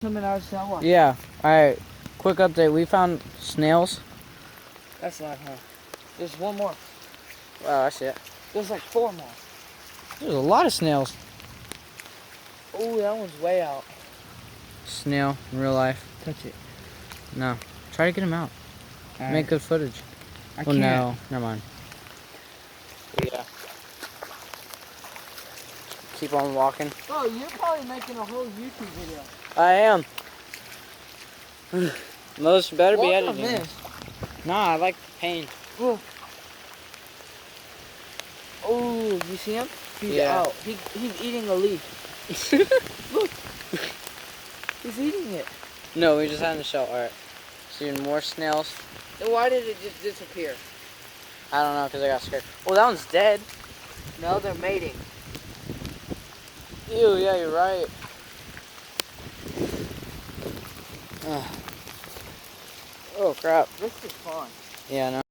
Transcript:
Coming outside. What? Yeah. Alright. Quick update. We found snails. That's not her. There's one more. Wow, that's it. There's like 4 more. There's a lot of snails. Oh, that one's way out. Snail in real life. Touch it. No. Try to get him out. All Make right. good footage. I Well, can't. no. Never mind. Yeah. Keep on walking. Bro, you're probably making a whole YouTube video. I am. Most better be Walk on editing. this. Nah, I like the pain. Oh, you see him? He's Yeah. out. He's eating a leaf. Look. He's eating it. No, we just had in the shell. Alright. Seeing more snails. Then why did it just disappear? I don't know, because I got scared. Oh, that one's dead. No, they're mating. Ew, yeah, you're right. Ugh. Oh, crap. This is fun. Yeah, I know.